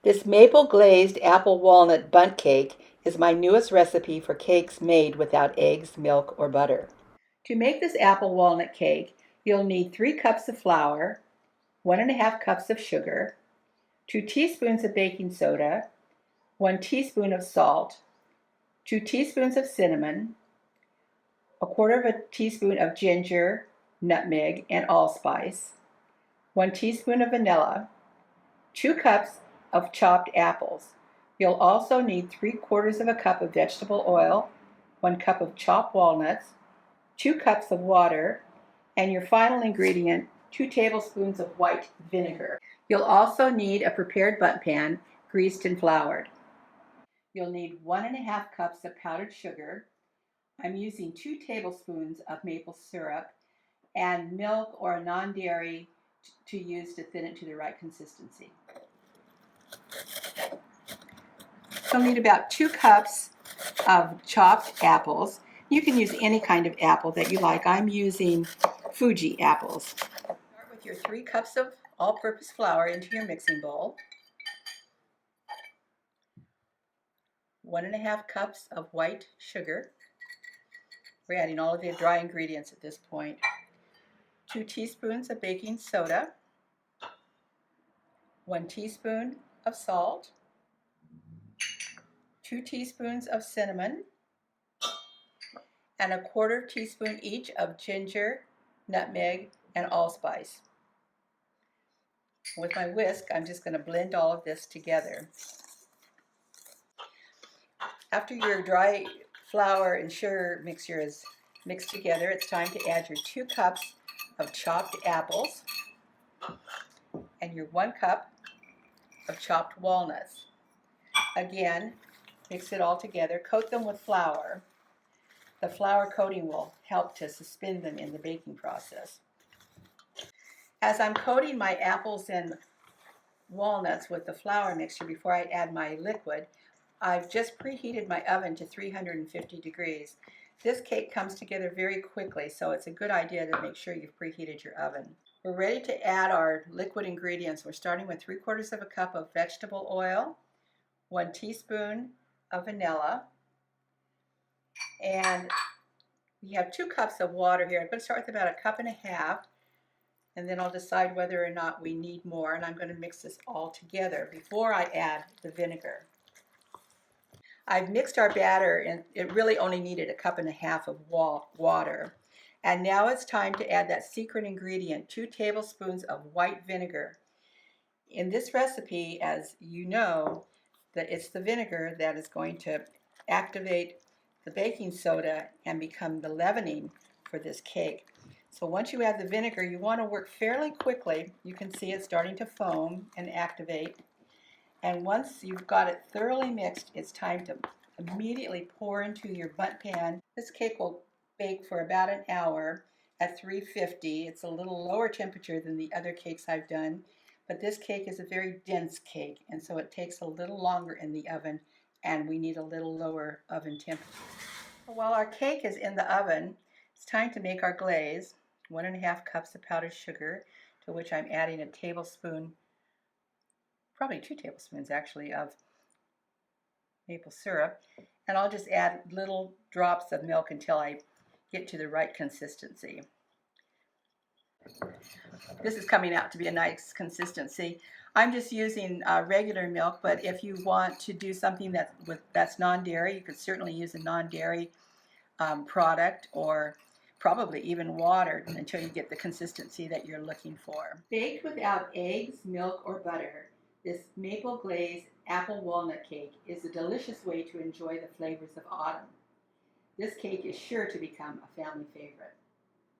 This maple glazed apple walnut bundt cake is my newest recipe for cakes made without eggs, milk, or butter. To make this apple walnut cake, you'll need 3 cups of flour, 1½ cups of sugar, 2 teaspoons of baking soda, 1 teaspoon of salt, 2 teaspoons of cinnamon, 1/4 teaspoon of ginger, nutmeg, and allspice, 1 teaspoon of vanilla, 2 cups of chopped apples. You'll also need 3/4 cup of vegetable oil, 1 cup of chopped walnuts, 2 cups of water, and your final ingredient, 2 tablespoons of white vinegar. You'll also need a prepared bundt pan, greased and floured. You'll need 1½ cups of powdered sugar. I'm using 2 tablespoons of maple syrup and milk or a non-dairy to use to thin it to the right consistency. You'll need about 2 cups of chopped apples. You can use any kind of apple that you like. I'm using Fuji apples. Start with your 3 cups of all-purpose flour into your mixing bowl. 1½ cups of white sugar. We're adding all of the dry ingredients at this point. 2 teaspoons of baking soda. 1 teaspoon of salt. 2 teaspoons of cinnamon, and 1/4 teaspoon each of ginger, nutmeg, and allspice. With my whisk, I'm just going to blend all of this together. After your dry flour and sugar mixture is mixed together, it's time to add your 2 cups of chopped apples and your 1 cup of chopped walnuts. Again, mix it all together, coat them with flour. The flour coating will help to suspend them in the baking process. As I'm coating my apples and walnuts with the flour mixture before I add my liquid, I've just preheated my oven to 350 degrees. This cake comes together very quickly, so it's a good idea to make sure you've preheated your oven. We're ready to add our liquid ingredients. We're starting with 3/4 cup of vegetable oil, 1 teaspoon of vanilla, and we have 2 cups of water here. I'm going to start with about 1.5 cups, and then I'll decide whether or not we need more, and I'm going to mix this all together before I add the vinegar. I've mixed our batter, and it really only needed 1.5 cups of water. And now it's time to add that secret ingredient, 2 tablespoons of white vinegar. In this recipe, as you know, that it's the vinegar that is going to activate the baking soda and become the leavening for this cake. So once you add the vinegar, you want to work fairly quickly. You can see it starting to foam and activate. And once you've got it thoroughly mixed, it's time to immediately pour into your bundt pan. This cake will bake for about an hour at 350. It's a little lower temperature than the other cakes I've done, but this cake is a very dense cake, and so it takes a little longer in the oven, and we need a little lower oven temperature. While our cake is in the oven, it's time to make our glaze. 1½ cups of powdered sugar, to which I'm adding a tablespoon, probably 2 tablespoons actually, of maple syrup, and I'll just add little drops of milk until I get to the right consistency. This is coming out to be a nice consistency. I'm just using regular milk, but if you want to do something that's non-dairy, you could certainly use a non-dairy product, or probably even water until you get the consistency that you're looking for. Baked without eggs, milk, or butter, this maple glazed apple walnut cake is a delicious way to enjoy the flavors of autumn. This cake is sure to become a family favorite.